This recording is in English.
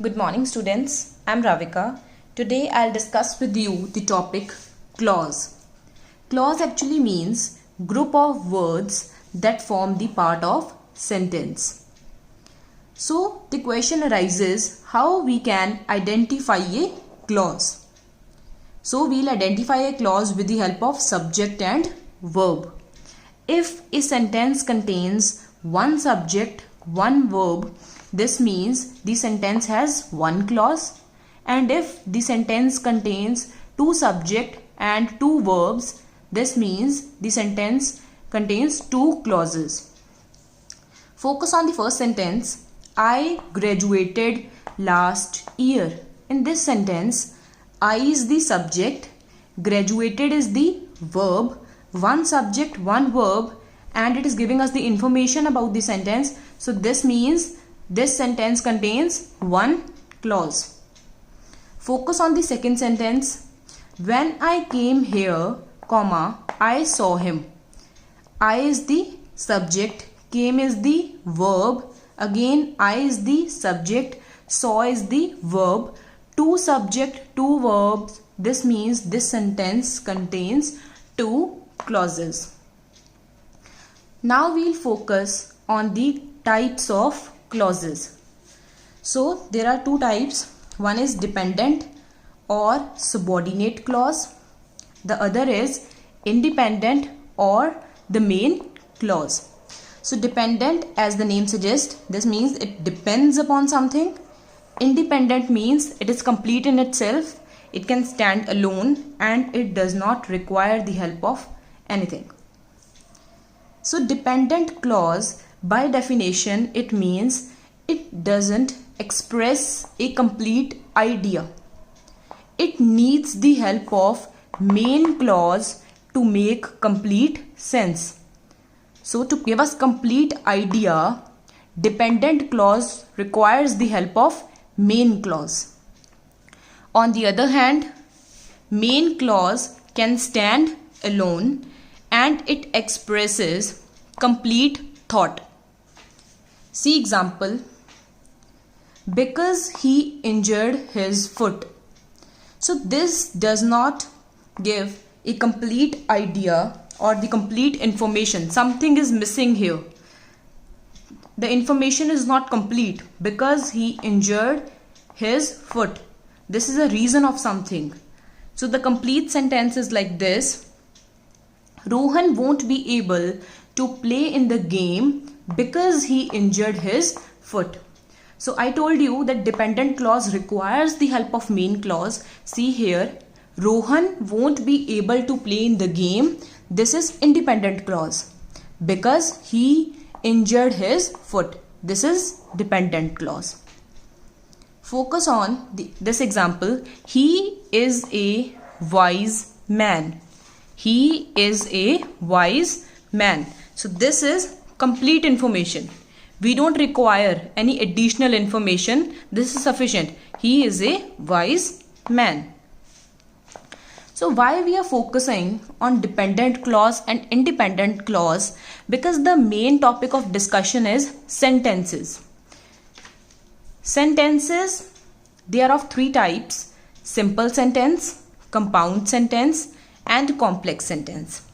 Good morning students, I am Ravika. Today I will discuss with you the topic clause. Clause actually means group of words that form the part of sentence. So the question arises how we can identify a clause. So we will identify a clause with the help of subject and verb. If a sentence contains one subject, one verb, this means the sentence has one clause, and if the sentence contains two subject and two verbs, this means the sentence contains two clauses. Focus on the first sentence. I graduated last year. In this sentence, I is the subject, graduated is the verb, one subject, one verb, and it is giving us the information about the sentence. So this means this sentence contains one clause. Focus on the second sentence. When I came here, comma, I saw him. I is the subject, came is the verb, again I is the subject, saw is the verb, two subject, two verbs. This means this sentence contains two clauses. Now we'll focus on the types of clauses. So there are two types. One is dependent or subordinate clause. The other is independent or the main clause. So dependent, as the name suggests, this means it depends upon something. Independent means it is complete in itself. It can stand alone and it does not require the help of anything. So dependent clause, by definition, it means it doesn't express a complete idea. It needs the help of main clause to make complete sense. So to give us complete idea, dependent clause requires the help of main clause. On the other hand, main clause can stand alone and it expresses complete thought. See example, because he injured his foot. So this does not give a complete idea or the complete information. Something is missing here. The information is not complete because he injured his foot. This is a reason of something. So the complete sentence is like this. Rohan won't be able to play in the game because he injured his foot. So I told you that dependent clause requires the help of main clause. See here, Rohan won't be able to play in the game. This is independent clause because he injured his foot. This is dependent clause. Focus on this example. He is a wise man. He is a wise man. So this is complete information. We don't require any additional information. This is sufficient. He is a wise man. So why we are focusing on dependent clause and independent clause? Because the main topic of discussion is sentences. Sentences, they are of three types: simple sentence, compound sentence, and complex sentence.